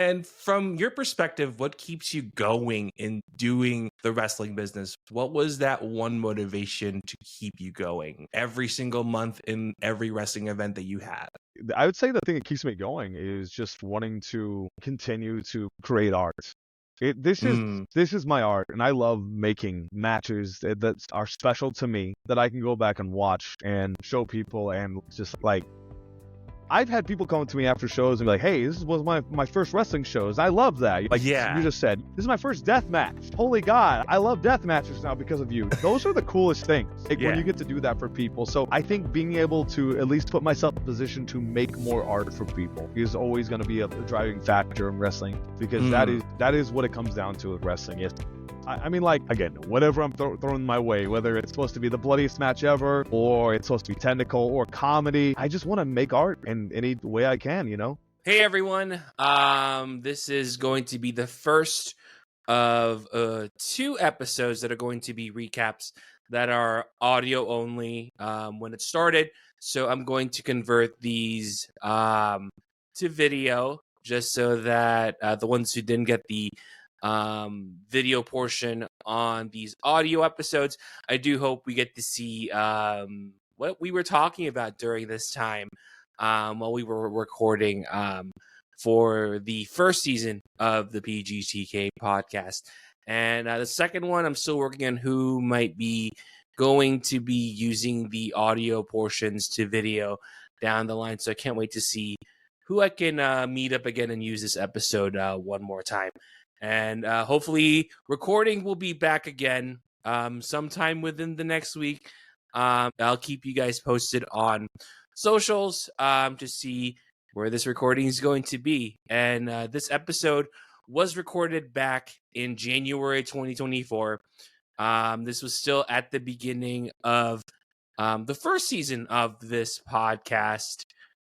And from your perspective, what keeps you going in doing the wrestling business? What was that one motivation to keep you going every single month in every wrestling event that you had? I would say the thing that keeps me going is just wanting to continue to create art. This is Mm. this is my art, and I love making matches that are special to me that I can go back and watch and show people, and just like I've had people come to me after shows and be like, "Hey, this was my first wrestling shows. I love that." Like you Yeah. just said, "This is my first death match. Holy God, I love death matches now because of you." Those are the coolest things. Like when Yeah. you get to do that for people. So I think being able to at least put myself in a position to make more art for people is always going to be a driving factor in wrestling, because that is what it comes down to with wrestling. I mean, like, again, whatever I'm throwing my way, whether it's supposed to be the bloodiest match ever, or it's supposed to be technical or comedy, I just want to make art in any way I can, you know? Hey everyone. This is going to be the first of 2 episodes that are going to be recaps that are audio only when it started. So I'm going to convert these to video, just so that the ones who didn't get the video portion on these audio episodes, I do hope we get to see what we were talking about during this time while we were recording for the first season of the PGTK podcast. And the second one, I'm still working on who might be going to be using the audio portions to video down the line. So I can't wait to see who I can meet up again and use this episode one more time. And hopefully recording will be back again sometime within the next week. I'll keep you guys posted on socials to see where this recording is going to be. And this episode was recorded back in January 2024. This was still at the beginning of the first season of this podcast,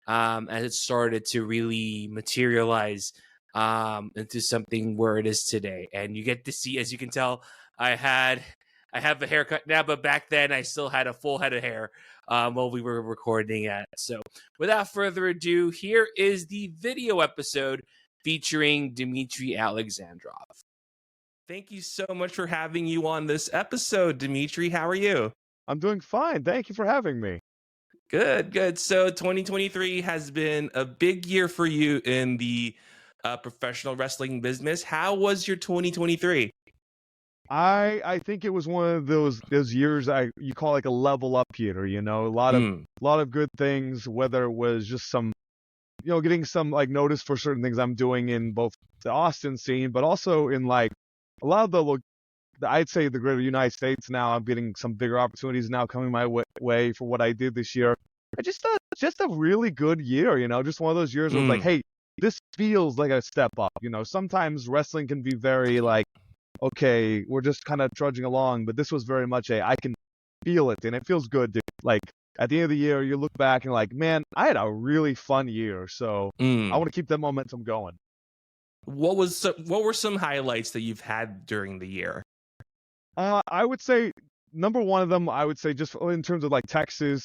as it started to really materialize into something where it is today. And you get to see, as you can tell, I have a haircut now, but back then I still had a full head of hair while we were recording it. So without further ado, here is the video episode featuring Dimitri Alexandrov. Thank you so much for having you on this episode, Dimitri. How are you? I'm doing fine. Thank you for having me. Good. So 2023 has been a big year for you in the professional wrestling business. How was your 2023? I think it was one of those years you call like a level up year, you know, a lot of good things, whether it was just some, you know, getting some like notice for certain things I'm doing in both the Austin scene, but also in like a lot of I'd say the greater United States. Now I'm getting some bigger opportunities now coming my way for what I did this year. I just a really good year, you know, just one of those years where it's like, hey, this feels like a step up. You know, sometimes wrestling can be very like, okay, we're just kind of trudging along, but this was very much I can feel it, and it feels good. Like at the end of the year, you look back and like, man, I had a really fun year, so I want to keep that momentum going. What were some highlights that you've had during the year? I would say number one of them, I would say just in terms of like Texas,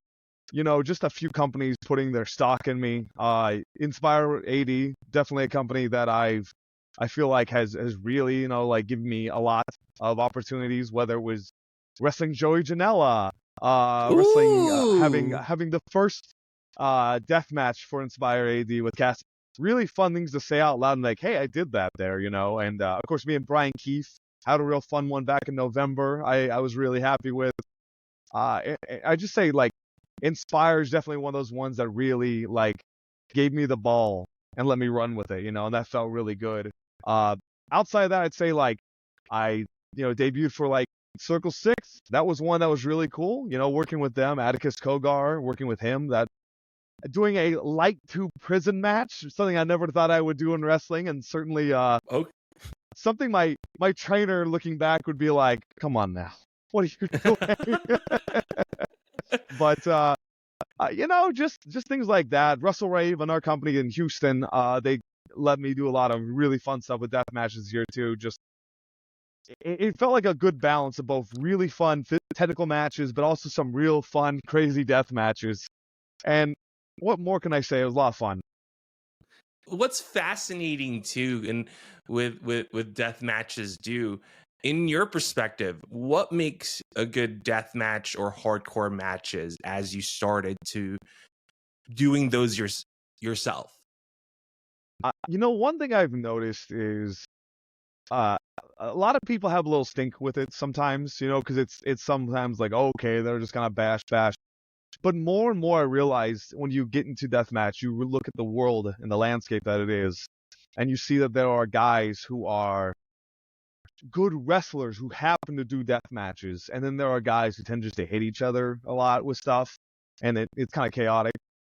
you know, just a few companies putting their stock in me. Inspire AD, definitely a company that I feel like has really, you know, like given me a lot of opportunities, whether it was wrestling Joey Janela, wrestling, having the first death match for Inspire AD with Cass. Really fun things to say out loud and like, hey, I did that there, you know. And of course, me and Brian Keefe had a real fun one back in November. I was really happy with. I just say like, Inspire is definitely one of those ones that really like gave me the ball and let me run with it, you know, and that felt really good. Outside of that, I'd say like I, you know, debuted for like Circle 6. That was one that was really cool, you know, working with them, Atticus Kogar, working with him, that doing a light to prison match, something I never thought I would do in wrestling, and certainly something my trainer looking back would be like, come on now, what are you doing? But you know, just things like that. Russell Rave and our company in Houston, they let me do a lot of really fun stuff with death matches here too. Just it felt like a good balance of both really fun technical matches, but also some real fun, crazy death matches. And what more can I say? It was a lot of fun. what's fascinating too, and with death matches, in your perspective, what makes a good death match or hardcore matches as you started to doing those yourself? One thing I've noticed is uh, a lot of people have a little stink with it sometimes, because it's sometimes like, okay, they're just gonna bash, bash. But more and more, I realize when you get into deathmatch, you look at the world and the landscape that it is, and you see that there are guys who are good wrestlers who happen to do death matches, and then there are guys who tend just to hit each other a lot with stuff, and it's kind of chaotic.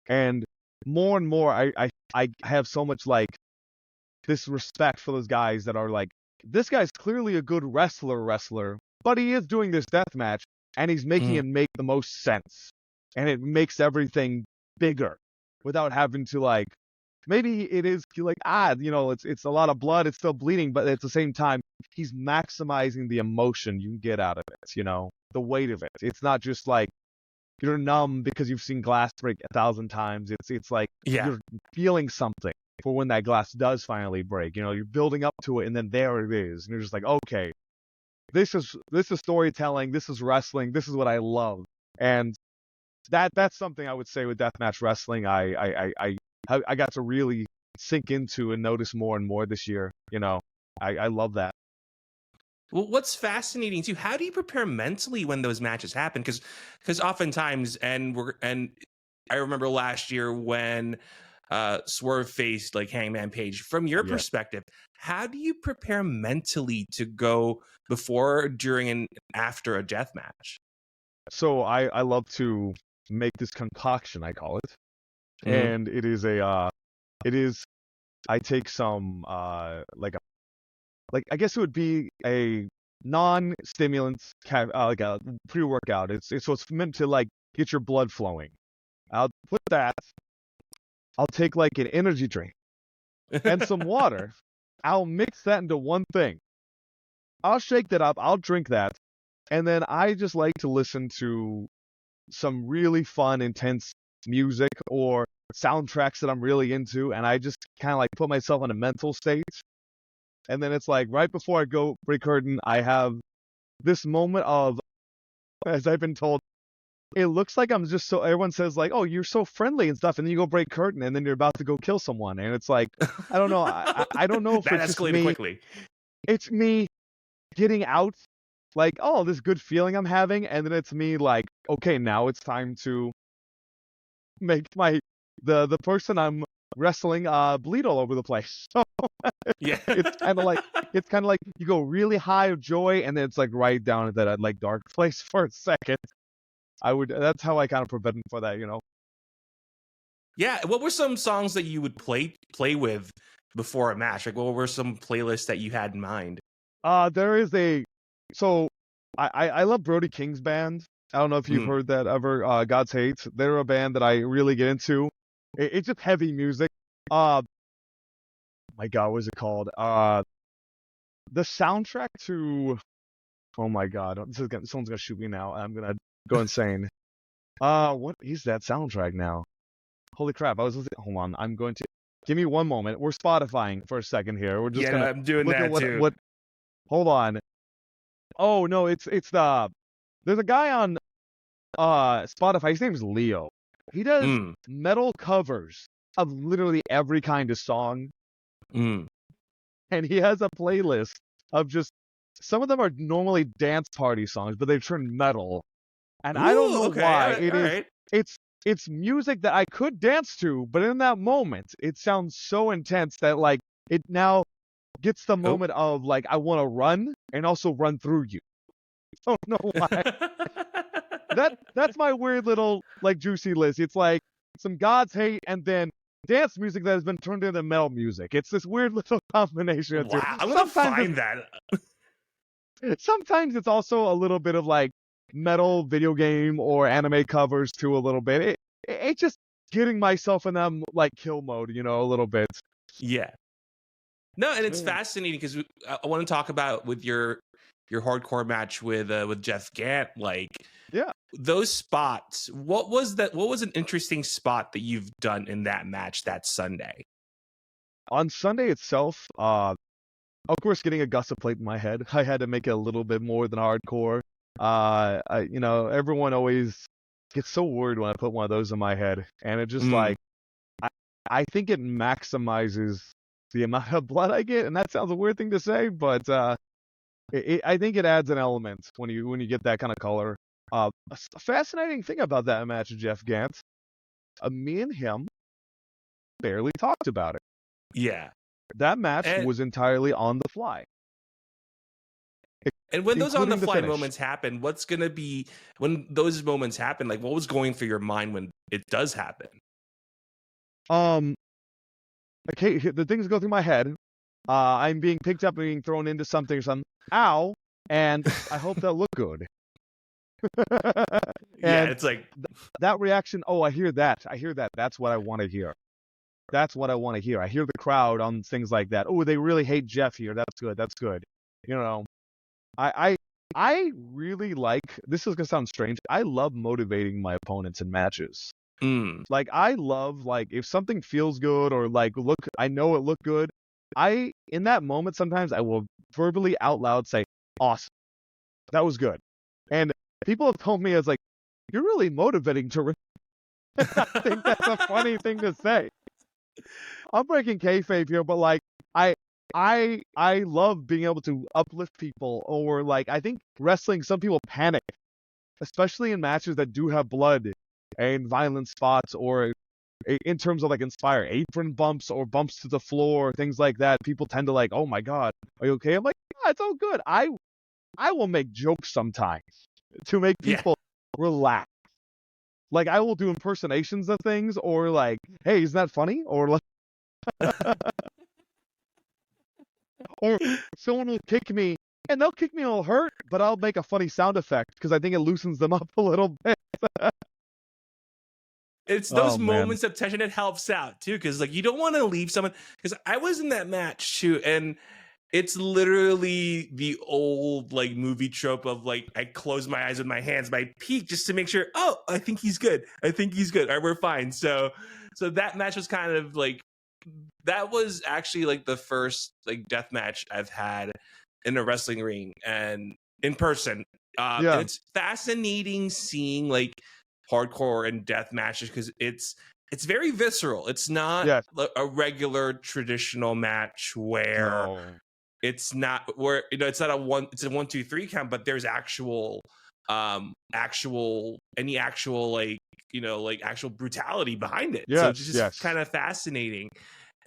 And more, I have so much like this respect for those guys that are like, this guy's clearly a good wrestler, but he is doing this death match, and he's making it make the most sense, and it makes everything bigger without having to like. Maybe it is like it's a lot of blood, it's still bleeding, but at the same time, he's maximizing the emotion you can get out of it. The weight of it. It's not just like you're numb because you've seen glass break 1,000 times. It's like Yeah. you're feeling something for when that glass does finally break. You're building up to it, and then there it is, and you're just like, okay, this is storytelling, this is wrestling, this is what I love, and that's something I would say with deathmatch wrestling. I got to really sink into and notice more and more this year. I love that. Well, what's fascinating too, how do you prepare mentally when those matches happen? Because oftentimes, and I remember last year when Swerve faced like Hangman Page. From your Yeah. perspective, how do you prepare mentally to go before, during, and after a death match? So I love to make this concoction, I call it, Mm-hmm. and I take some like I guess it would be a non-stimulant like a pre-workout. It's meant to like get your blood flowing. I'll put that. I'll take like an energy drink and some water. I'll mix that into one thing. I'll shake that up. I'll drink that, and then I just like to listen to some really fun, intense music or soundtracks that I'm really into, and I just kind of like put myself in a mental state. And then it's like right before I go break curtain, I have this moment of, as I've been told, it looks like I'm just so. Everyone says like, "Oh, you're so friendly and stuff," and then you go break curtain, and then you're about to go kill someone, and it's like, I don't know. I don't know if That it's just escalated me. quickly. It's me getting out, like, oh, this good feeling I'm having, and then it's me like, okay, now it's time to make the person I'm wrestling bleed all over the place. So Yeah. it's kind of like you go really high of joy, and then it's like right down at that like dark place for a second. That's how I kind of prevent for that. Yeah. What were some songs that you would play with before a match? Like, what were some playlists that you had in mind? There is so I love Brody King's band. I don't know if you've Mm. heard that ever. God's Hate. They're a band that I really get into. It's just heavy music. My God, what is it called? The soundtrack to. Oh my God, someone's gonna shoot me now. I'm gonna go insane. What is that soundtrack now? Holy crap! I was listening. Hold on, I'm going to give me one moment. We're Spotifying for a second here. We're just Yeah, no, gonna I'm doing look at that what too. what. Hold on. Oh no, it's there's a guy on Spotify. His name's Leo. He does Mm. metal covers of literally every kind of song, Mm. and he has a playlist of just some of them are normally dance party songs, but they've turned metal. And I don't Ooh, know okay. why. All right. It's music that I could dance to, but in that moment, it sounds so intense that like it now gets the Oh. moment of like I want to run and also run through you. I don't know why. That's my weird little like juicy list. It's like some God's Hate and then dance music that has been turned into metal music. It's this weird little combination of two. Wow. I'm gonna find that. Sometimes it's also a little bit of like metal video game or anime covers too a little bit. It's just getting myself in that like kill mode, a little bit. Yeah. No, and it's Yeah. fascinating because I want to talk about with your hardcore match with Jeff Gant, like Yeah. those spots. What was that? What was an interesting spot that you've done in that match that Sunday? on Sunday itself, of course, getting a gusset plate in my head, I had to make it a little bit more than hardcore. Everyone always gets so worried when I put one of those in my head, and it just Mm. I, I think it maximizes the amount of blood I get, and that sounds a weird thing to say, but I think it adds an element when you get that kind of color. A fascinating thing about that match, Jeff Gant, me and him barely talked about it. Yeah. That match And was entirely on the fly. and when those on the Including the fly finish. moments happen, what's gonna be when those moments happen? Like, what was going through your mind when it does happen? Okay, the things go through my head. I'm being picked up and being thrown into something or something. Ow! And I hope that look good. Yeah, And it's like that reaction, oh, I hear that. That's what I want to hear. That's what I want to hear. I hear the crowd on things like that. Oh, they really hate Jeff here. That's good. That's good. You know, I really like, this is gonna sound strange. I love motivating my opponents in matches. mm, Like, I love, like, if something feels good or like I know it looked good. In that moment, sometimes I will verbally out loud say, awesome. That was good. And people have told me, it's like, you're really motivating to. I think that's a funny thing to say. I'm breaking kayfabe here, but like, I love being able to uplift people, or like, I think wrestling, some people panic, especially in matches that do have blood and violent spots, or in terms of like inspire apron bumps or bumps to the floor, things like that. People tend to like, oh my god, are you okay? I'm like, yeah, it's all good. I will make jokes sometimes to make yeah. people relax. Like, I will do impersonations of things, or like, hey, isn't that funny? Or like, or someone will kick me, and they'll kick me all hurt, but I'll make a funny sound effect because I think it loosens them up a little bit. It's Oh those man. moments of tension that helps out too, because like you don't want to leave someone. Because I was in that match too, and it's literally the old like movie trope of like I close my eyes with my hands, my peek just to make sure. Oh, I think he's good. I think he's good. All right, we're fine. So that match was kind of like that was actually like the first like death match I've had in a wrestling ring and in person. And Yeah. it's fascinating seeing like hardcore and death matches because it's very visceral. It's not Yes. a regular traditional match where No. it's not where it's not it's a 1-2-3 count, but there's actual like like actual brutality behind it. So it's Yes. just Yes. kind of fascinating.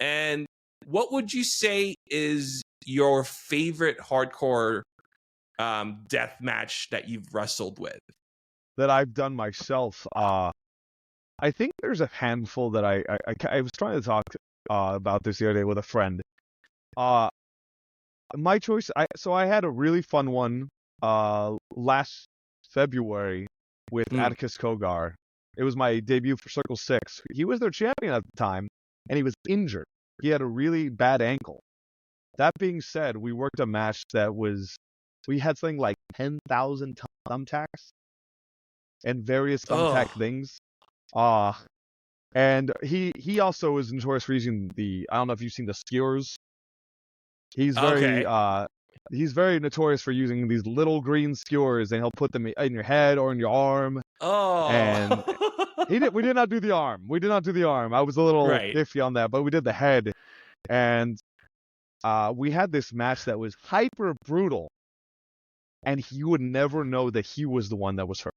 And what would you say is your favorite hardcore death match that you've wrestled with? That I've done myself. I think there's a handful that I was trying to talk about this the other day with a friend. My choice. I had a really fun one last February with Mm. Atticus Kogar. It was my debut for Circle 6. He was their champion at the time, and he was injured. He had a really bad ankle. That being said, we worked a match we had something like 10,000 thumbtacks and various thumbtack Oh, things. And he also is notorious for using I don't know if you've seen the skewers. He's okay. very notorious for using these little green skewers, and he'll put them in your head or in your arm. And Oh. we did not do the arm. We did not do the arm. I was a little Right. iffy on that, but we did the head. And we had this match that was hyper brutal, and he would never know that he was the one that was hurt.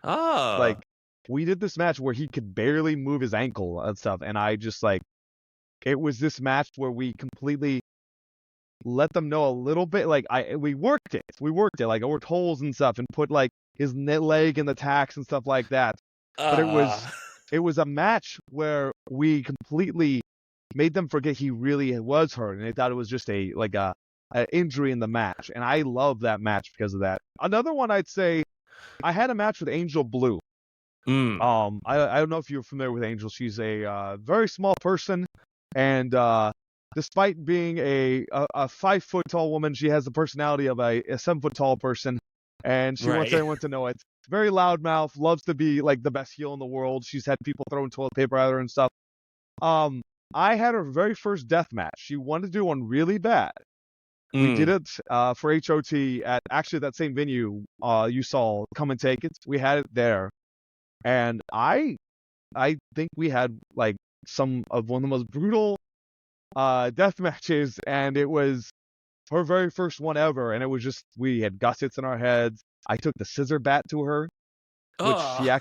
Like, Oh. we did this match where he could barely move his ankle and stuff, and I just like, it was this match where we completely let them know a little bit. Like, we worked it. Like, I worked holes and stuff and put like his leg in the tacks and stuff like that. But it Uh, was a match where we completely made them forget he really was hurt, and they thought it was just a injury in the match. And I love that match because of that. Another one, I'd say, I had a match with Angel Blue. mm, I don't know if you're familiar with Angel. She's a very small person, and despite being a 5 foot tall woman, she has the personality of a 7 foot tall person, and she wants right. everyone to know it. Very loudmouth, loves to be like the best heel in the world. She's had people throwing toilet paper at her and stuff. I had her very first death match. She wanted to do one really bad. We did Mm. it for HOT at actually that same venue you saw, Come and Take It. We had it there, and I think we had like some of one of the most brutal death matches, and it was her very first one ever, and it was just we had gussets in our heads. I took the scissor bat to her, which Oh.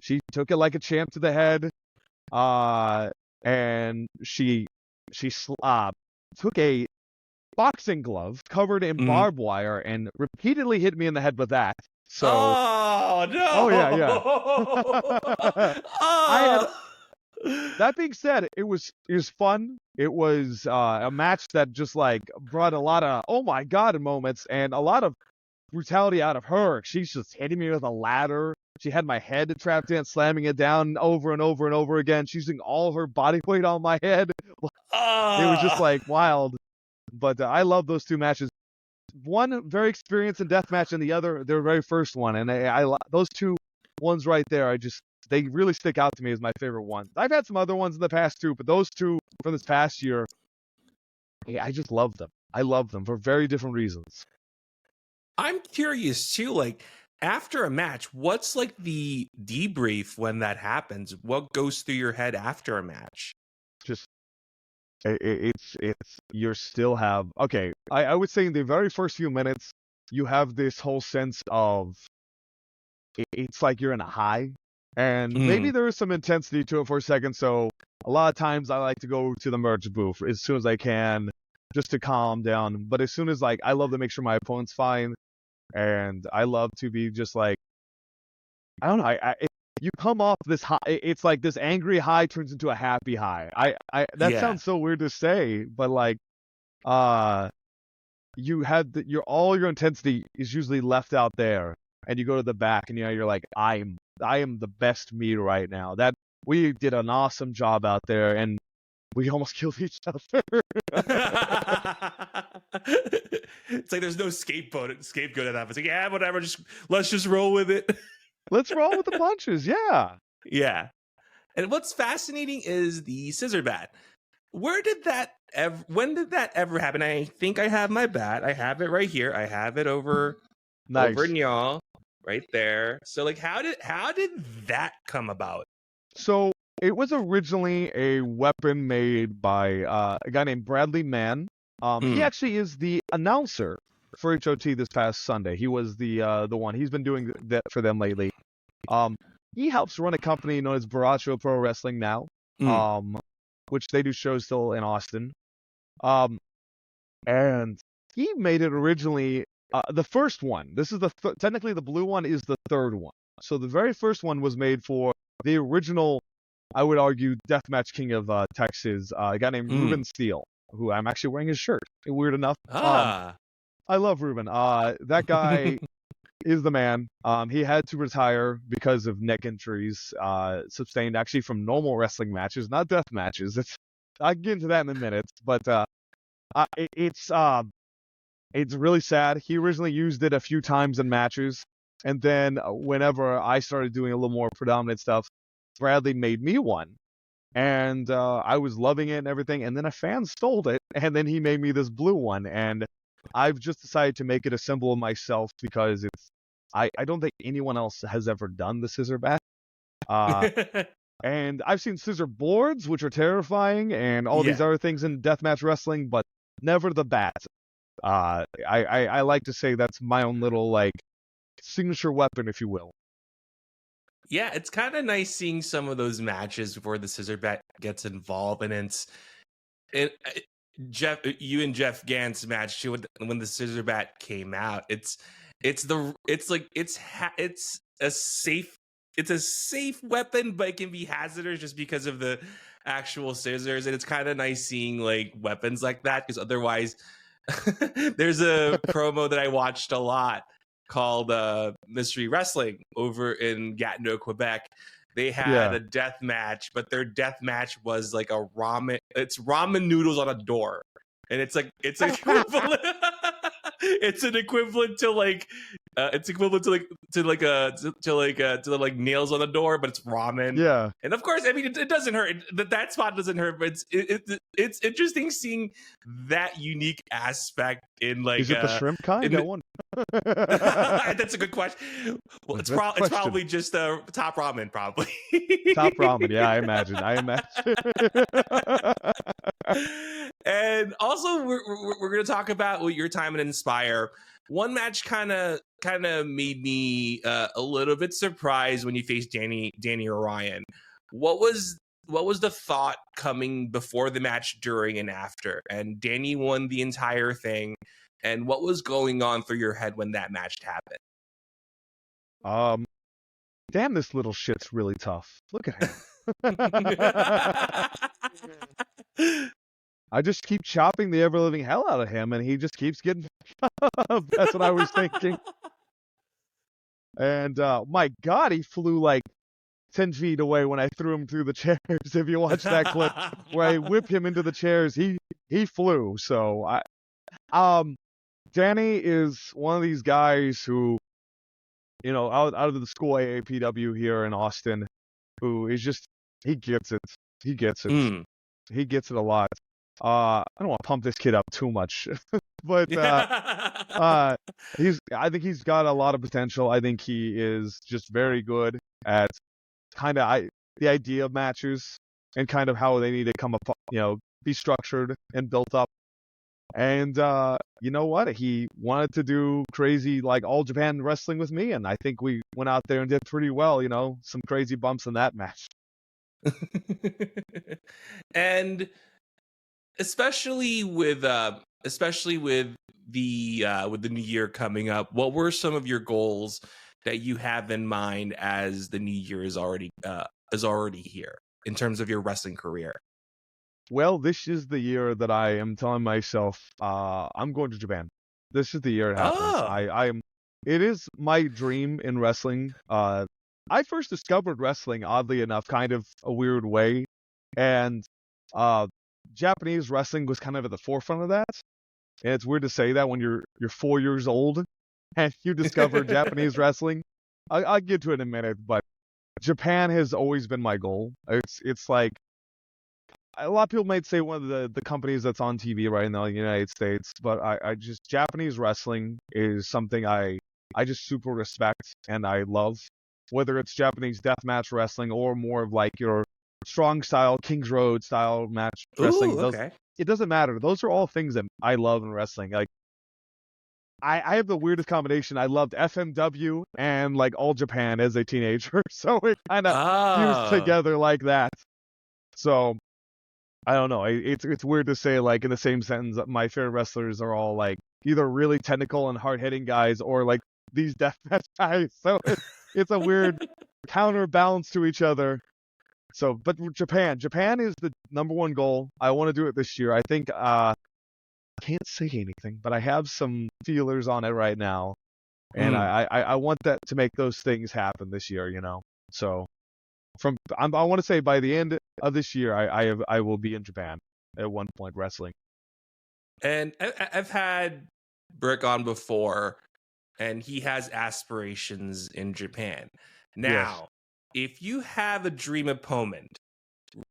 she took it like a champ to the head, and she took a boxing glove covered in Mm. barbed wire and repeatedly hit me in the head with that. So, Oh oh no! yeah, yeah. I had Oh. that being said, it was fun. It was a match that just like brought a lot of oh my god moments and a lot of brutality out of her. She's just hitting me with a ladder. She had my head trapped in, slamming it down over and over and over again. She's using all her body weight on my head. It was just Ah. like wild. But I love those two matches. One very experienced in deathmatch, and the other their very first one. And those two ones right there, they really stick out to me as my favorite ones. I've had some other ones in the past too, but those two from this past year, I just love them. I love them for very different reasons. I'm curious too, like after a match, what's like the debrief when that happens? What goes through your head after a match? Just it's you still have okay. I would say in the very first few minutes, you have this whole sense of it's like you're in a high, and maybe Mm. there is some intensity to it for a second. So a lot of times I like to go to the merch booth as soon as I can, just to calm down. But as soon as like I love to make sure my opponent's fine, and I love to be just like I don't know. You come off this high. It's like this angry high turns into a happy high. That Yeah. sounds so weird to say, but like, uh, you had all your intensity is usually left out there, and you go to the back, and you're like, I am the best me right now. That we did an awesome job out there, and we almost killed each other. It's like there's no scapegoat at that. It's like, yeah, whatever, let's just roll with it. Let's roll with the punches. Yeah. Yeah. And what's fascinating is the scissor bat. When did that ever happen? I think I have my bat. I have it right here. I have it over Nice. in y'all right there. So like how did that come about? So it was originally a weapon made by a guy named Bradley Mann. He actually is the announcer for HOT this past Sunday. He was the one. He's been doing that for them lately. He helps run a company known as Baracho Pro Wrestling now, which they do shows still in Austin. And he made it originally the first one. This is technically the blue one is the third one. So the very first one was made for the original, I would argue, deathmatch king of Texas, a guy named Ruben Steele, who I'm actually wearing his shirt. Weird enough. I love Ruben. That guy is the man. He had to retire because of neck injuries sustained actually from normal wrestling matches, not death matches. I'll get into that in a minute, but it's really sad. He originally used it a few times in matches, and then whenever I started doing a little more predominant stuff, Bradley made me one, and I was loving it and everything. And then a fan stole it, and then he made me this blue one, and I've just decided to make it a symbol of myself because I don't think anyone else has ever done the scissor bat. And I've seen scissor boards, which are terrifying, and all these other things in deathmatch wrestling, but never the bat. I like to say that's my own little like signature weapon, if you will. Yeah, it's kind of nice seeing some of those matches where the scissor bat gets involved, and Jeff, you and Jeff Gant's match too, when the scissor bat came out. It's a safe weapon, but it can be hazardous just because of the actual scissors. And it's kind of nice seeing like weapons like that, because otherwise, there's a promo that I watched a lot called Mystery Wrestling over in Gatineau, Quebec. They had a death match, but their death match was like it's ramen noodles on a door. And it's equivalent. It's an equivalent to like It's equivalent to like nails on the door, but it's ramen. Yeah. And of course, I mean, it doesn't hurt. That spot doesn't hurt, but it's interesting seeing that unique aspect in like Is it the shrimp kind? I wonder. That's a good question. Well, it's probably just top ramen, probably. Top ramen, yeah, I imagine. And also, we're going to talk about your time in Inspire. One match kind of made me a little bit surprised when you faced Danny Orion. What was the thought coming before the match, during, and after? And Danny won the entire thing. And what was going on through your head when that match happened? Damn, this little shit's really tough. Look at him. I just keep chopping the ever-living hell out of him, and he just keeps getting up. That's what I was thinking. And, my God, he flew like 10 feet away when I threw him through the chairs. If you watch that clip where I whip him into the chairs, he flew. So, Danny is one of these guys who, you know, out of the school AAPW here in Austin, who is just, he gets it. He gets it. He gets it a lot. I don't want to pump this kid up too much, but I think he's got a lot of potential. I think he is just very good at kind of the idea of matches and kind of how they need to come up, you know, be structured and built up. And you know what? He wanted to do crazy like All Japan Wrestling with me, and I think we went out there and did pretty well. You know, some crazy bumps in that match. And especially with the new year coming up, what were some of your goals that you have in mind as the new year is already here in terms of your wrestling career? Well, this is the year that I am telling myself I'm going to Japan. This is the year it happens. Oh. It is my dream in wrestling. I first discovered wrestling, oddly enough, kind of a weird way, and Japanese wrestling was kind of at the forefront of that. And it's weird to say that when you're 4 years old and you discover Japanese wrestling. I'll get to it in a minute, but Japan has always been my goal. It's like a lot of people might say one of the companies that's on TV right now in the United States, but I just Japanese wrestling is something I just super respect and I love. Whether it's Japanese deathmatch wrestling or more of like your strong style, Kings Road style match wrestling. Ooh, okay. It doesn't matter. Those are all things that I love in wrestling. Like I have the weirdest combination. I loved FMW and like All Japan as a teenager, so it kind of fused together like that. So I don't know. It's weird to say like in the same sentence that my favorite wrestlers are all like either really technical and hard hitting guys or like these deathmatch guys. So it's a weird counterbalance to each other. So, but Japan is the number one goal. I want to do it this year. I think I can't say anything, but I have some feelers on it right now, and I want that to make those things happen this year. You know, so I want to say by the end of this year, I will be in Japan at one point wrestling. And I've had Brick on before, and he has aspirations in Japan. Now, if you have a dream opponent,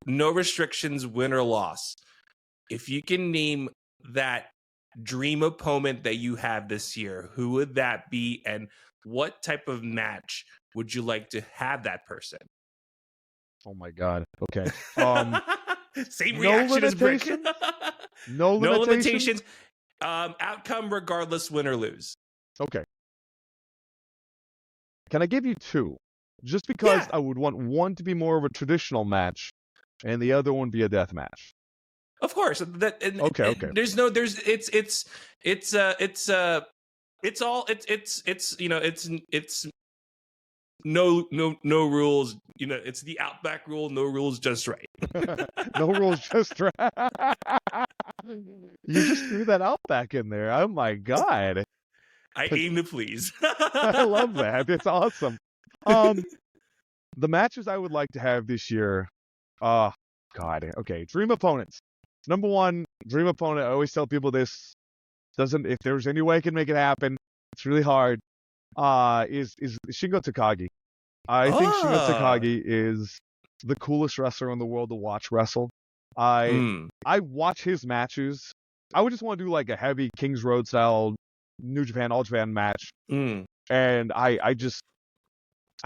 no restrictions, win or loss, if you can name that dream opponent that you have this year, who would that be, and what type of match would you like to have that person? Oh my God. Okay. Same reaction as Brick. No limitations. Outcome regardless, win or lose. Okay. Can I give you two? Just because I would want one to be more of a traditional match, and the other one be a death match. Of course. Okay. There's no rules. You know, it's the Outback rule. No rules, just right. No rules, just right. You just threw that Outback in there. Oh my God. I aim to please. I love that. It's awesome. The matches I would like to have this year. God. Okay. Dream opponents. Number one, dream opponent. I always tell people this. If there's any way I can make it happen, it's really hard. is Shingo Takagi. I think Shingo Oh. Takagi is the coolest wrestler in the world to watch wrestle. I Mm. I watch his matches. I would just want to do like a heavy Kings Road style New Japan All Japan match, Mm. and I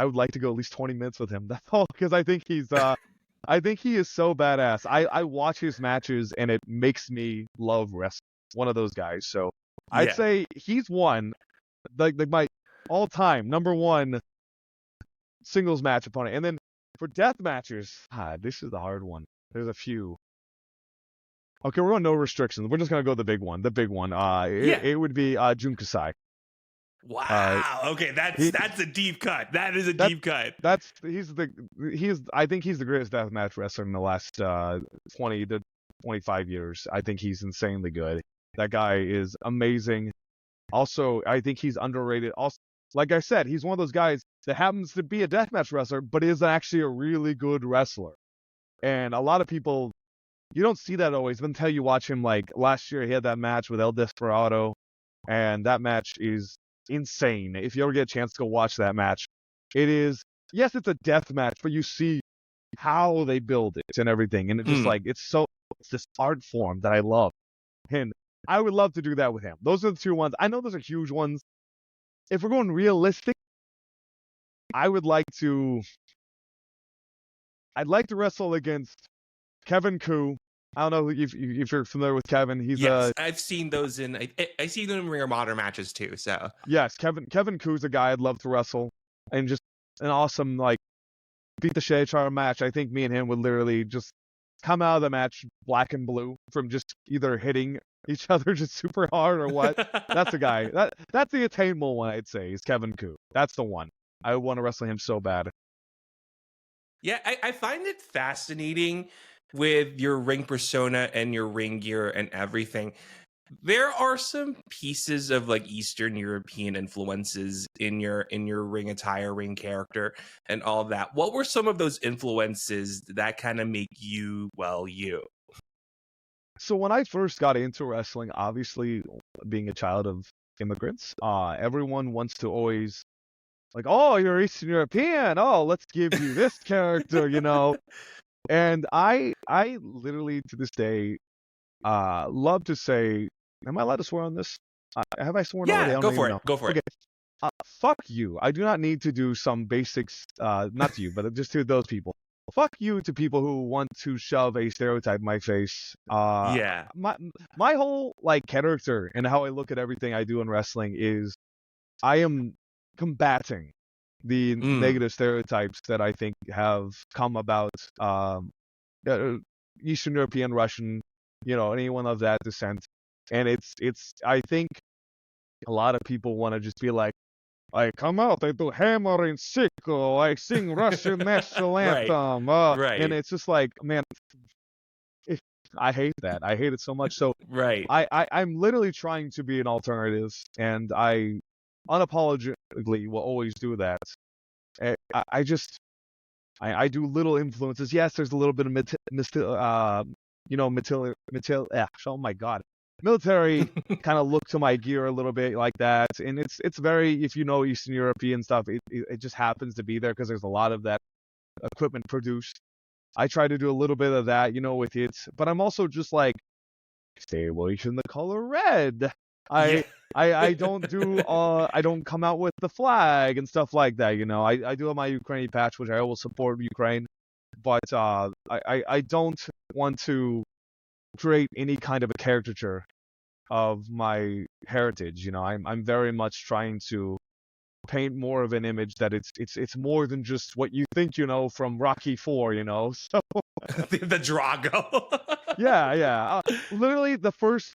would like to go at least 20 minutes with him. That's all, because I think he is so badass. I watch his matches and it makes me love wrestling. One of those guys. So I'd Yeah. say he's one, like my all time number one singles match opponent. And then for death matches, this is the hard one. There's a few. Okay, we're on no restrictions. We're just gonna go the big one. The big one. Yeah. It would be Jun Kasai. Uh, Wow. Okay, he that's a deep cut. That is a that deep cut. that's he's I think he's the greatest deathmatch wrestler in the last 20 to 25 years. I think he's insanely good. That guy is amazing. Also, I think he's underrated. Also, like I said, he's one of those guys that happens to be a deathmatch wrestler, but is actually a really good wrestler. And a lot of people, you don't see that always until you watch him. Like last year, he had that match with El Desperado, and that match is insane. If you ever get a chance to go watch that match, it is, yes, it's a death match, but you see how they build it and everything, and it just Mm. like it's this art form that I love, and I would love to do that with him. Those are the two ones. I know those are huge ones. If we're going realistic, I would like to. I'd like to wrestle against Kevin Koo. I don't know if you're familiar with Kevin. He's Yes, I've seen those in. I see them in Ring of Honor matches too. So yes, Kevin Koo's a guy I'd love to wrestle, and just an awesome like beat the shade char match. I think me and him would literally just come out of the match black and blue from just either hitting each other just super hard or what. That's the guy. That's the attainable one, I'd say, is Kevin Koo. That's the one. I want to wrestle him so bad. yeah, I find it fascinating with your ring persona and your ring gear and everything. There are some pieces of like Eastern European influences in your ring attire, ring character, and all of that. What were some of those influences that kind of make you, well, you? So when I first got into wrestling, obviously being a child of immigrants, everyone wants to always like, oh, you're Eastern European. Oh, let's give you this character, you know. And I literally to this day love to say, am I allowed to swear on this? Have I sworn already? I Yeah, don't go even for it. know. Go for Okay, it. fuck you. I do not need to do some basics. Not to you, but just to those people. Fuck you to people who want to shove a stereotype in my face. Yeah. My whole like character and how I look at everything I do in wrestling is I am combating the Mm. negative stereotypes that I think have come about uh, Eastern European, Russian, you know, anyone of that descent. And it's I think a lot of people want to just be like, I come out, I do hammer and sickle, I sing Russian national Right. anthem, and Right. it's just like, man, it, I hate that. I hate it so much. So Right. I'm literally trying to be an alternative, and I unapologetically will always do that. I just I do little influences. Yes, there's a little bit of oh my god, military kind of look to my gear a little bit like that, and it's very, if you know Eastern European stuff, it just happens to be there because there's a lot of that equipment produced. I try to do a little bit of that, you know, with it, but I'm also just like, stay away from the color red. Yeah. I I don't do I don't come out with the flag and stuff like that, you know. I do have my Ukrainian patch, which I always support Ukraine, but I don't want to create any kind of a caricature of my heritage, you know. I'm very much trying to paint more of an image that it's more than just what you think you know from Rocky 4, you know. So The Drago. yeah. Literally, the first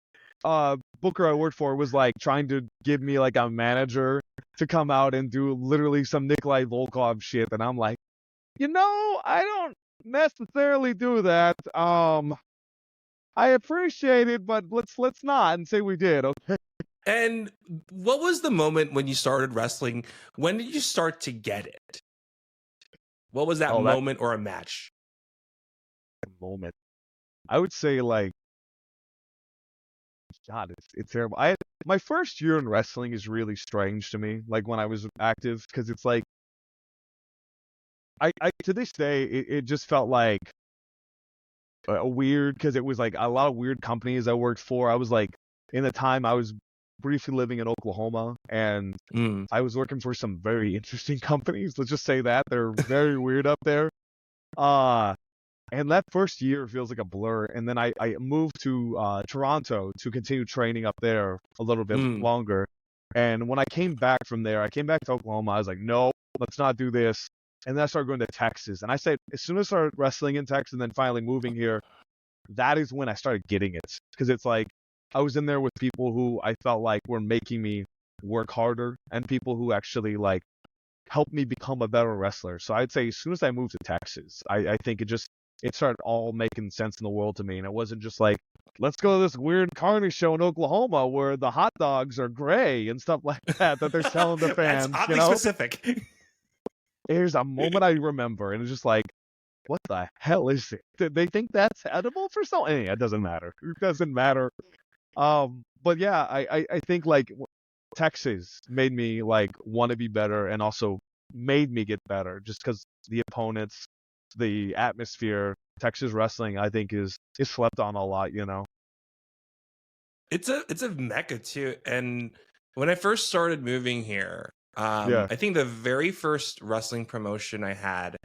booker I worked for was like trying to give me like a manager to come out and do literally some Nikolai Volkov shit, and I'm like, you know, I don't necessarily do that. I appreciate it, but let's not and say we did, okay? And what was the moment when you started wrestling? When did you start to get it? What was that Oh, that moment or a match? moment. I would say like God, it's terrible. My first year in wrestling is really strange to me. Like when I was active, because it's like I to this day it just felt like a weird because it was like a lot of weird companies I worked for. I was like in the time I was briefly living in Oklahoma and Mm, I was working for some very interesting companies. Let's just say that they're very weird up there. Uh and that first year feels like a blur. And then I moved to Toronto to continue training up there a little bit mm. longer. And when I came back from there, I came back to Oklahoma. I was like, no, let's not do this. And then I started going to Texas. And I said, as soon as I started wrestling in Texas and then finally moving here, that is when I started getting it. Because it's like I was in there with people who I felt like were making me work harder and people who actually like helped me become a better wrestler. So I'd say as soon as I moved to Texas, I think it started all making sense in the world to me. And it wasn't just like, let's go to this weird carny show in Oklahoma where the hot dogs are gray and stuff like that they're selling to That's fans, you oddly know? specific. There's a moment I remember and it's just like, what the hell is it? Did they think that's edible for some? It doesn't matter. It doesn't matter. But yeah, I think like Texas made me like want to be better and also made me get better just because the opponents, the atmosphere, Texas wrestling, I think is slept on a lot, you know. It's a mecca too. And when I first started moving here, Yeah. I think the very first wrestling promotion I had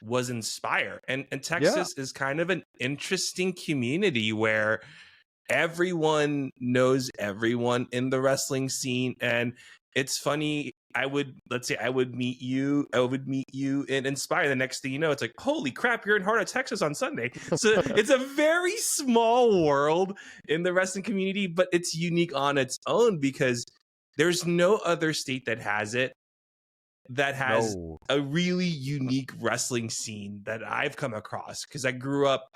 was Inspire. And Yeah. Texas is kind of an interesting community where everyone knows everyone in the wrestling scene. And it's funny, let's say I would meet you in Inspire. The next thing you know, it's like, holy crap, you're in Heart of Texas on Sunday. So it's a very small world in the wrestling community, but it's unique on its own because there's no other state that has it, that has No. a really unique wrestling scene that I've come across. Because I grew up,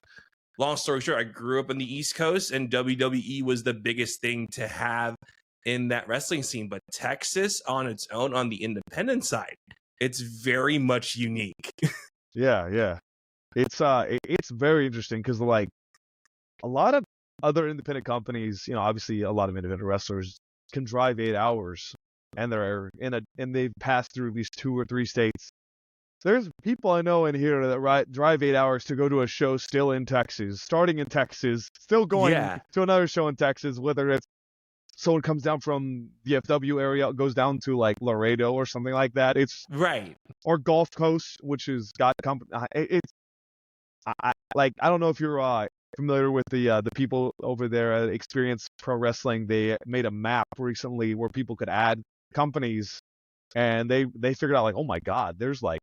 long story short, I grew up on the East Coast and WWE was the biggest thing to have in that wrestling scene. But Texas on its own, on the independent side, it's very much unique. Yeah, yeah. It's very interesting because like a lot of other independent companies, you know, obviously a lot of independent wrestlers can drive 8 hours and they've passed through at least 2 or 3 states. There's people I know in here that drive 8 hours to go to a show still in Texas, starting in Texas, still going Yeah, to another show in Texas, whether it's someone comes down from the FW area, goes down to like Laredo or something like that. right. Or Gulf Coast, which is got it's like I don't know if you're familiar with the people over there at Experience Pro Wrestling. They made a map recently where people could add companies, and they figured out like, oh my God, there's like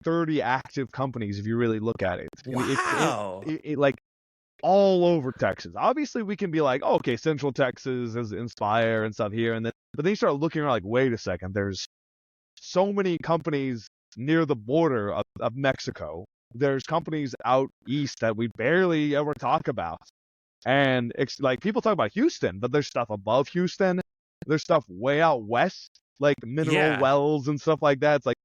30 active companies if you really look at it. Wow. Like all over Texas. Obviously, we can be like, oh, okay, Central Texas is Inspire and stuff here, but then you start looking around like, wait a second, there's so many companies near the border of Mexico. There's companies out east that we barely ever talk about. And it's like people talk about Houston, but there's stuff above Houston. There's stuff way out west, like mineral Yeah. wells and stuff like that. It's like,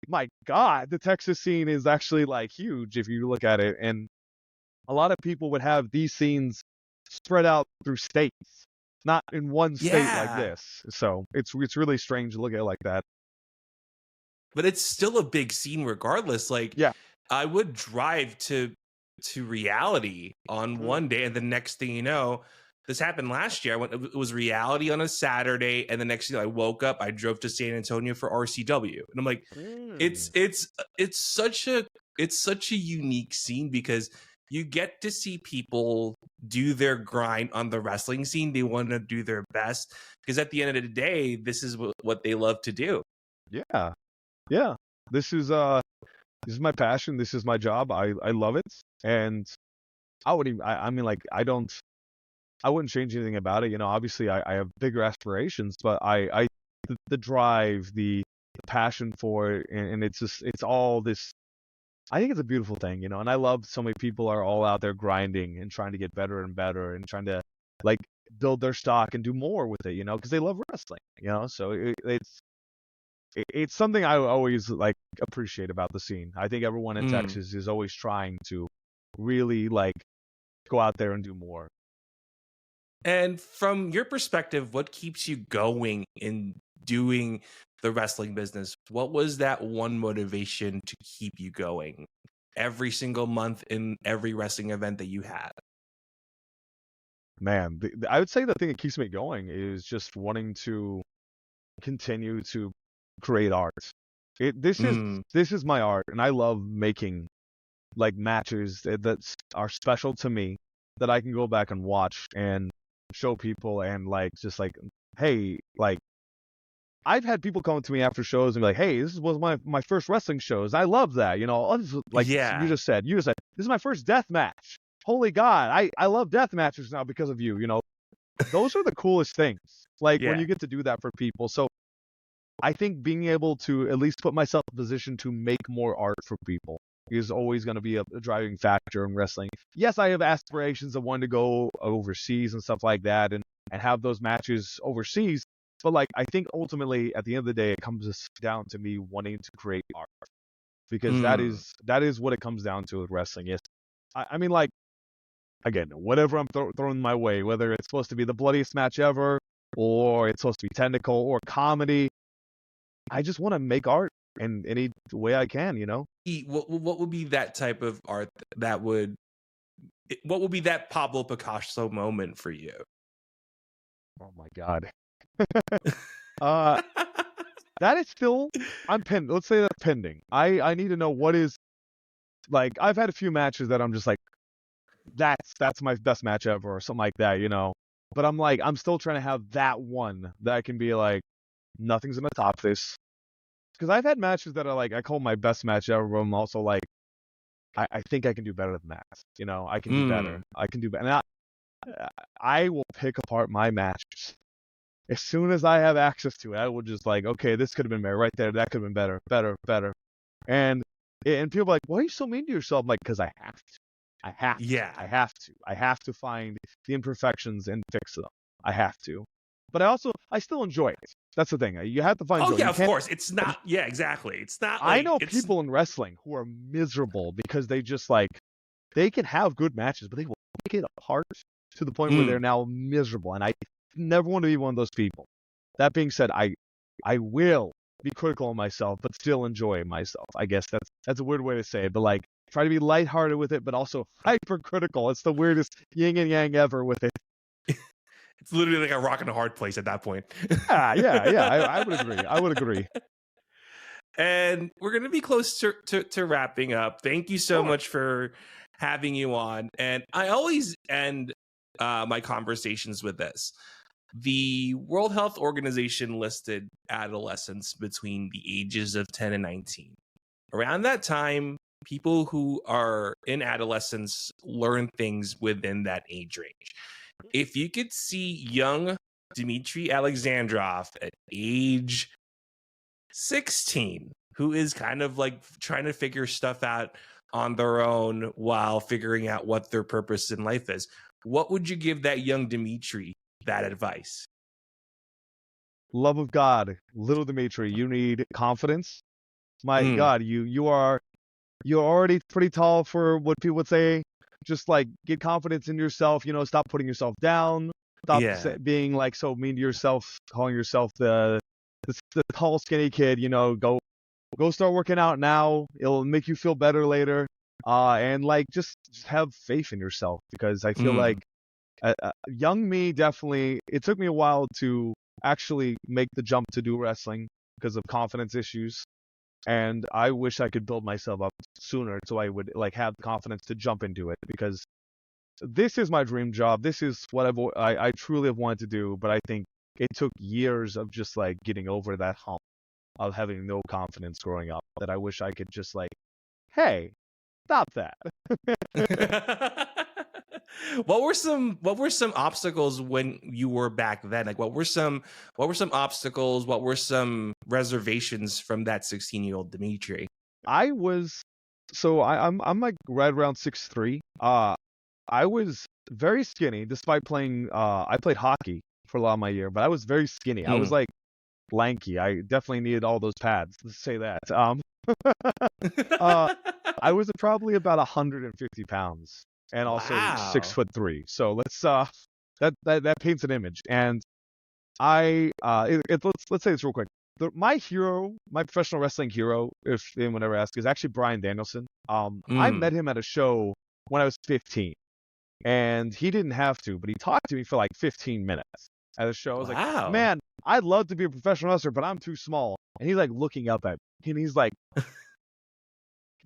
my God, the Texas scene is actually like huge if you look at it. And a lot of people would have these scenes spread out through states, not in one state like Yeah. this. So it's really strange to look at it like that. But it's still a big scene regardless. Like, Yeah. I would drive to reality on Mm. one day, and the next thing you know, this happened last year. It was reality on a Saturday, and the next thing I woke up, I drove to San Antonio for RCW, and I'm like, it's Mm. it's it's such a it's such a unique scene because you get to see people do their grind on the wrestling scene. They want to do their best because at the end of the day, this is what they love to do. Yeah. Yeah. This is this is my passion. This is my job. I love it. And I mean like I wouldn't change anything about it. You know, obviously I have bigger aspirations, but the drive, the passion for it, and it's all this. I think it's a beautiful thing, you know, and I love so many people are all out there grinding and trying to get better and better and trying to like build their stock and do more with it, you know, because they love wrestling, you know. So it's something I always like appreciate about the scene. I think everyone in Mm. Texas is always trying to really like go out there and do more. And from your perspective, what keeps you going in doing the wrestling business? What was that one motivation to keep you going every single month in every wrestling event that you had? Man, I would say the thing that keeps me going is just wanting to continue to create art. This is Mm, this is my art, and I love making like matches that are special to me that I can go back and watch and show people and like just like, hey, like I've had people come to me after shows and be like, hey, this was my first wrestling shows. I love that. Oh, this is, like yeah. you just said, this is my first death match. Holy God, I love death matches now because of you. Those are the coolest things. Like when Yeah. you get to do that for people. So I think being able to at least put myself in a position to make more art for people is always going to be a driving factor in wrestling. Yes, I have aspirations of wanting to go overseas and stuff like that and have those matches overseas. But like I think ultimately at the end of the day it comes down to me wanting to create art because Mm. that is what it comes down to with wrestling. Yes. I mean like again, whatever I'm throwing my way, whether it's supposed to be the bloodiest match ever or it's supposed to be technical or comedy, I just want to make art in any way I can. What would be that type of art that would what would be that Pablo Picasso moment for you? Oh my God. Uh, that is still, I'm pinned. Let's say that's pending. I need to know what is, like, I've had a few matches that I'm just like, that's my best match ever or something like that. But I'm like, I'm still trying to have that one that I can be like, nothing's gonna top this. Because I've had matches that are like, I call my best match ever, but I'm also like, I think I can do better than that. I can do better. Mm. I can do better. And I will pick apart my matches. As soon as I have access to it, I will just like, okay, this could have been better right there. That could have been better, better, better. And people are like, why are you so mean to yourself? I'm like, because I have to. I have to. Yeah. I have to. I have to find the imperfections and fix them. I have to. But I still enjoy it. That's the thing. You have to find Oh joy. yeah, You of can't. course. It's not. Yeah, exactly. It's not I like know it's. people in wrestling who are miserable because they just like they can have good matches, but they will make it hard to the point where Mm. they're now miserable. And I never want to be one of those people. That being said, I will be critical of myself, but still enjoy myself. I guess that's a weird way to say it, but like try to be lighthearted with it, but also hypercritical. It's the weirdest yin and yang ever with it. It's literally like a rock and a hard place at that point. Yeah. I would agree. I would agree. And we're going to be close to wrapping up. Thank you so Sure. much for having you on. And I always end my conversations with this. The World Health Organization listed adolescents between the ages of 10 and 19. Around that time, people who are in adolescence learn things within that age range. If you could see young Dimitri Alexandrov at age 16, who is kind of like trying to figure stuff out on their own while figuring out what their purpose in life is, what would you give that young Dimitri that advice? Love of God, little Dimitri, you need confidence. My Mm, God, you're already pretty tall for what people would say. Just like get confidence in yourself. Stop putting yourself down. Stop yeah. being like so mean to yourself, calling yourself the tall, skinny kid. Go start working out now. It'll make you feel better later. And like just have faith in yourself because I feel like Mm, young me definitely. It took me a while to actually make the jump to do wrestling because of confidence issues. And I wish I could build myself up sooner so I would like have the confidence to jump into it because this is my dream job. This is what I truly have wanted to do, but I think it took years of just like getting over that hump of having no confidence growing up that I wish I could just like, hey, stop that. what were some obstacles when you were back then? Like what were some obstacles? What were some reservations from that 16-year-old Dimitri? I was I'm like right around 6'3". I was very skinny despite playing I played hockey for a lot of my year, but I was very skinny. I was Mm. like lanky. I definitely needed all those pads. Let's say that. Uh, I was probably about 150 pounds and also Wow. 6'3". So let's That paints an image. And let's say this real quick. My professional wrestling hero, if anyone ever asks, is actually Bryan Danielson. I Mm. met him at a show when I was 15, and he didn't have to, but he talked to me for like 15 minutes at a show. I was like, Wow. man, I'd love to be a professional wrestler, but I'm too small. And he's like looking up at me, and he's like,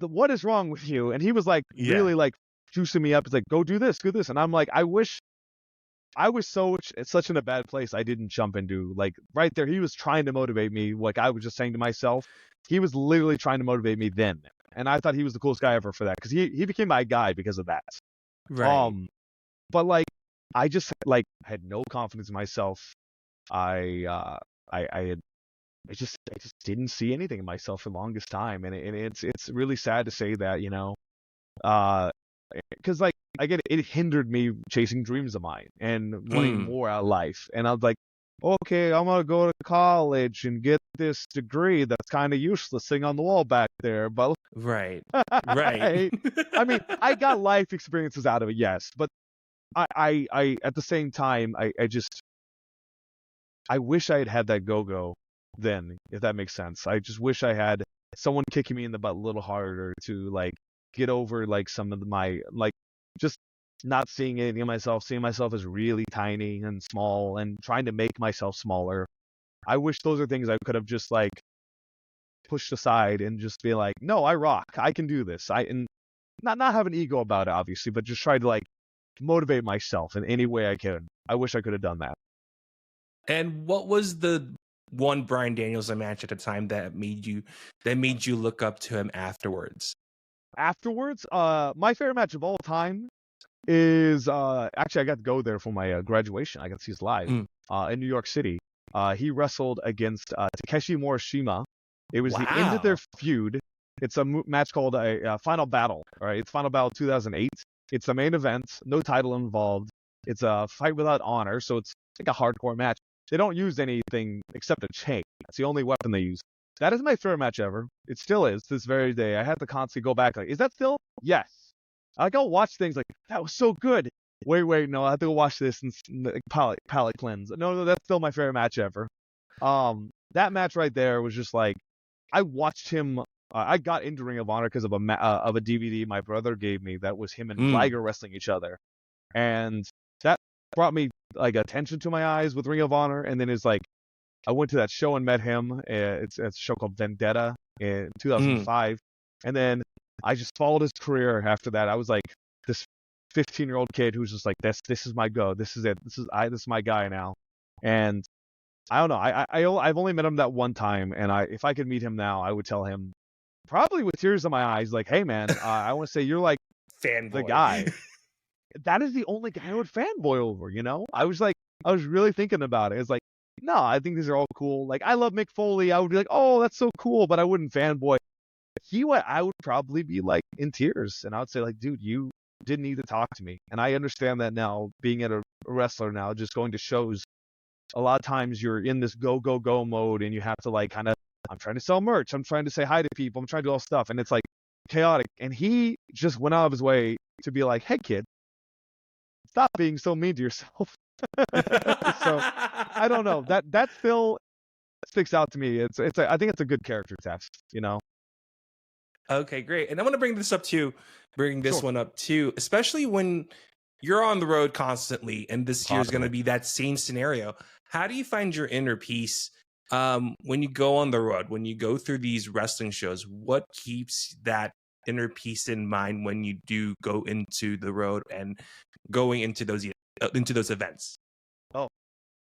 what is wrong with you? And he was like Yeah. really like juicing me up. He's like, go do this, do this. And I'm like, I wish I was such in a bad place I didn't jump into. Like right there, he was trying to motivate me. Like I was just saying to myself, he was literally trying to motivate me then. And I thought he was the coolest guy ever for that because he became my guy because of that. Right. Um, but like I just like had no confidence in myself. I had I just didn't see anything in myself for the longest time, and it's really sad to say that, uh, because like again, it hindered me chasing dreams of mine and wanting Mm. more out of life. And I was like, okay, I'm gonna go to college and get this degree that's kind of useless thing on the wall back there. But Right. Right. I mean, I got life experiences out of it, yes, but I at the same time, I wish I had had that go then, if that makes sense. I just wish I had someone kicking me in the butt a little harder to like get over like some of my like just not seeing anything of myself, seeing myself as really tiny and small and trying to make myself smaller. I wish those are things I could have just like pushed aside and just be like, no, I rock. I can do this. And not have an ego about it, obviously, but just try to like motivate myself in any way I can. I wish I could have done that. And what was the one Bryan Danielson match at the time that made you look up to him afterwards? Afterwards, my favorite match of all time is actually I got to go there for my graduation. I got to see his live Mm. in New York City. He wrestled against Takeshi Morishima. It was the end of their Wow. feud. It's a match called a Final Battle. All right, it's Final Battle 2008. It's the main event, no title involved. It's a fight without honor, so it's like a hardcore match. They don't use anything except a chain. That's the only weapon they use. That is my favorite match ever. It still is to this very day. I had to constantly go back like, is that still? Yes. I go watch things like that was so good. Wait, no, I have to go watch this and like, palate cleanse. No, that's still my favorite match ever. That match right there was just like I watched him. I got into Ring of Honor because of a DVD my brother gave me that was him and Mm. Liger wrestling each other, and that brought me like attention to my eyes with Ring of Honor. And then it's like I went to that show and met him. It's a show called Vendetta in Mm. 2005, and then I just followed his career after that. I was like this 15-year-old kid who's just like this is my go. This is it. This is my guy now. And I don't know. I've only met him that one time, and if I could meet him now, I would tell him probably with tears in my eyes, like, hey man, I want to say you're like the guy. Fanboy. That is the only guy I would fanboy over. I was really thinking about it. It's like, no, I think these are all cool. Like I love Mick Foley. I would be like, oh, that's so cool, but I wouldn't fanboy. I would probably be like in tears, and I would say like, dude, you didn't need to talk to me. And I understand that now, being a wrestler now, just going to shows. A lot of times you're in this go mode, and you have to like kind of. I'm trying to sell merch. I'm trying to say hi to people. I'm trying to do all stuff, and it's like chaotic. And he just went out of his way to be like, hey kid, stop being so mean to yourself. So I don't know. That still sticks out to me. I think it's a good character test. Okay, great. And I want to bring this Sure. one up too, especially when you're on the road constantly, and this year is going to Constantly. be that same scenario. How do you find your inner peace when you go on the road, when you go through these wrestling shows? What keeps that inner peace in mind when you do go into the road and going into those events?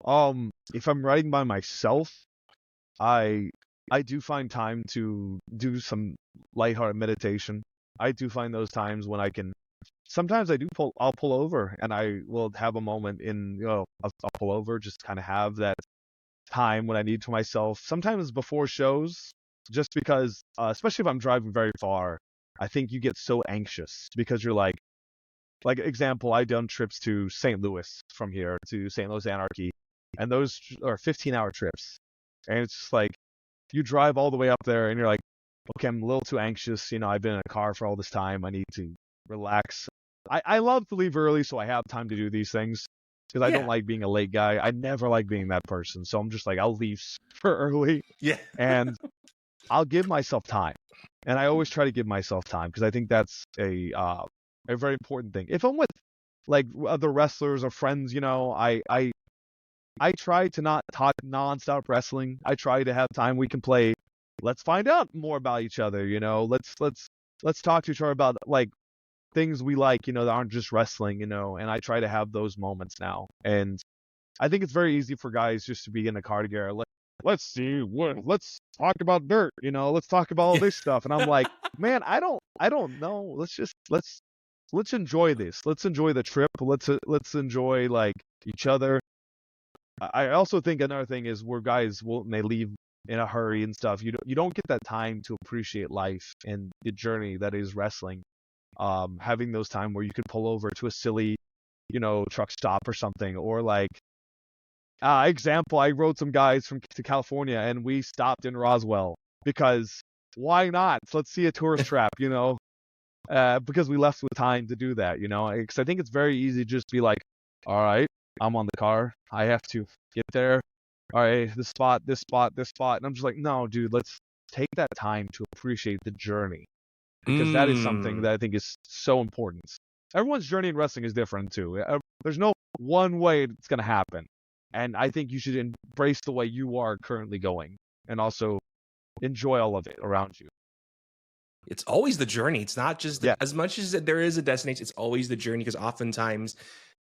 Oh, if I'm writing by myself, I I do find time to do some lighthearted meditation. I do find those times when I can. Sometimes I'll pull over and I will have a moment I'll pull over, just kind of have that time when I need to myself. Sometimes before shows, just because, especially if I'm driving very far, I think you get so anxious because you're like example, I've done trips to St. Louis from here to St. Louis Anarchy, and those are 15-hour trips. And it's just like you drive all the way up there and you're like, okay, I'm a little too anxious. I've been in a car for all this time. I need to relax. I love to leave early so I have time to do these things. because I don't Yeah. like being a late guy. I never like being that person. So I'm just like, I'll leave super early Yeah. and I'll give myself time. And I always try to give myself time because I think that's a very important thing. If I'm with like other wrestlers or friends, I try to not talk nonstop wrestling. I try to have time we can play. Let's find out more about each other. Let's talk to each other about like things we like. That aren't just wrestling. And I try to have those moments now. And I think it's very easy for guys just to be in the car together. Let's see, let's talk about dirt. Let's talk about all this stuff. And I'm like, man, I don't know. Let's enjoy this. Let's enjoy the trip. Let's enjoy like each other. I also think another thing is where guys may leave in a hurry and stuff. You don't get that time to appreciate life and the journey that is wrestling. Having those time where you could pull over to a silly, truck stop or something, or like, example, I rode some guys to California and we stopped in Roswell because why not? Let's see a tourist trap, because we left with time to do that, because I think it's very easy to just be like, all right, I'm on the car. I have to get there. All right, this spot. And I'm just like, no, dude, let's take that time to appreciate the journey because that is something that I think is so important. Everyone's journey in wrestling is different too. There's no one way it's going to happen. And I think you should embrace the way you are currently going and also enjoy all of it around you. It's always the journey. It's not just as much as there is a destination, it's always the journey because oftentimes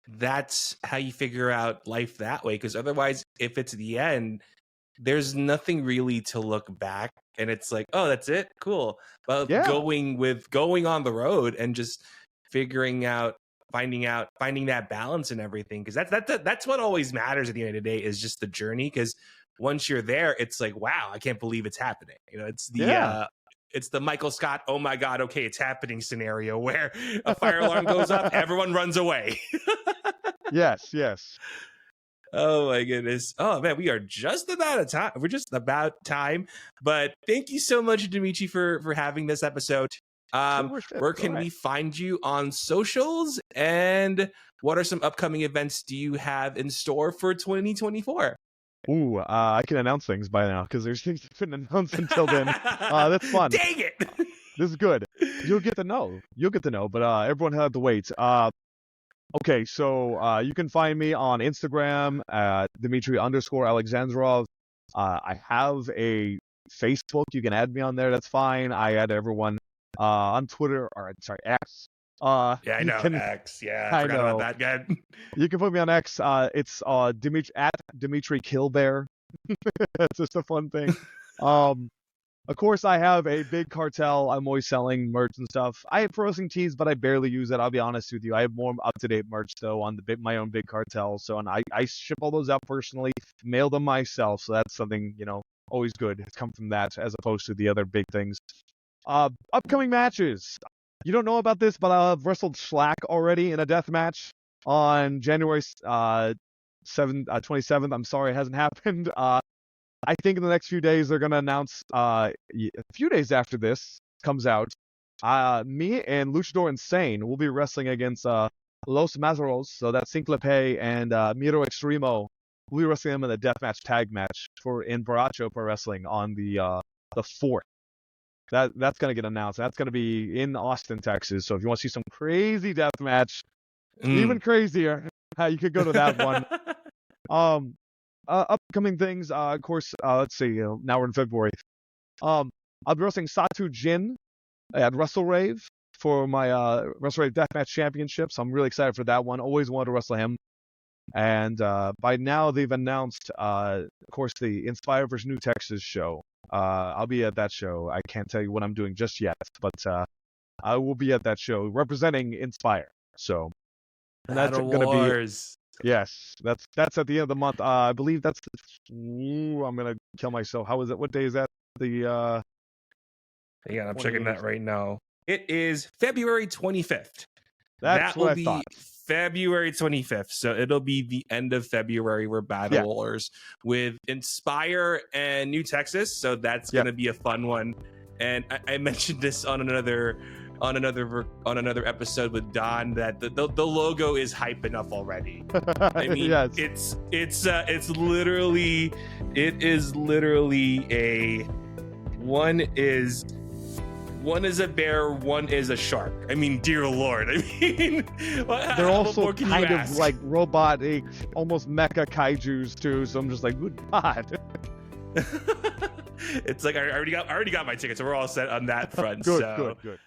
that's how you figure out life that way. Because otherwise, if it's the end, there's nothing really to look back. And it's like, oh, that's it? Cool. But going on the road and just figuring out, finding that balance and everything. Because that's what always matters at the end of the day is just the journey. Because once you're there, it's like, wow, I can't believe it's happening. It's the Michael Scott, oh my God, okay, it's happening scenario where a fire alarm goes up, everyone runs away. Yes. Oh my goodness. Oh man, we are just about out of time. We're just about time. But thank you so much, Dimitri, for having this episode. Where can we find you on socials? And what are some upcoming events do you have in store for 2024? Ooh, I can announce things by now because there's things that couldn't announce until then. That's fun. Dang it! This is good. You'll get to know, but everyone had to wait. Okay, so you can find me on Instagram at Dimitri_Alexandrov. I have a Facebook. You can add me on there. That's fine. I add everyone on Twitter, or sorry, X. I know X. Yeah, I forgot about that. Good. You can put me on X. It's Dimitri Killbear. It's just a fun thing. Of course, I have a big cartel. I'm always selling merch and stuff. I have pro wrestling tees, but I barely use it. I'll be honest with you. I have more up-to-date merch though on my own big cartel. So, and I ship all those out personally, mail them myself. So that's something always good. It's come from that as opposed to the other big things. Upcoming matches. You don't know about this, but I've wrestled Schlack already in a death match on January 27th. I'm sorry, it hasn't happened. I think in the next few days they're gonna announce. A few days after this comes out, me and Luchador Insane will be wrestling against Los Mazaros. So that's Sinclape and Miro Extremo. We'll be wrestling them in a deathmatch tag match in Baracho Pro Wrestling on the 4th. That's gonna get announced. That's gonna be in Austin, Texas. So if you want to see some crazy death match, even crazier, you could go to that one. Upcoming things, of course. Let's see. Now we're in February. I'll be wrestling Satu Jin at Wrestle Rave for my Wrestle Rave Deathmatch Championship. So I'm really excited for that one. Always wanted to wrestle him. And by now they've announced, of course, the Inspire vs. New Texas show. I'll be at that show. I can't tell you what I'm doing just yet, but I will be at that show representing Inspire. So, and that's going to be. Yes, that's at the end of the month. I believe that's. I'm gonna kill myself. How is it? What day is that? Yeah, I'm checking that right now. It is February 25th. That will be February 25th. So it'll be the end of February. We're Battle Rollers with Inspire and New Texas. So that's going to be a fun one. And I mentioned this on another on another episode with Don that the logo is hype enough already. I mean, Yes. it's literally a one is a bear, one is a shark. I mean, dear Lord. I mean, they're also kind of like robotic, almost mecha kaijus too. So I'm just like, good God. It's like I already got my tickets, so we're all set on that front. Good, so. good.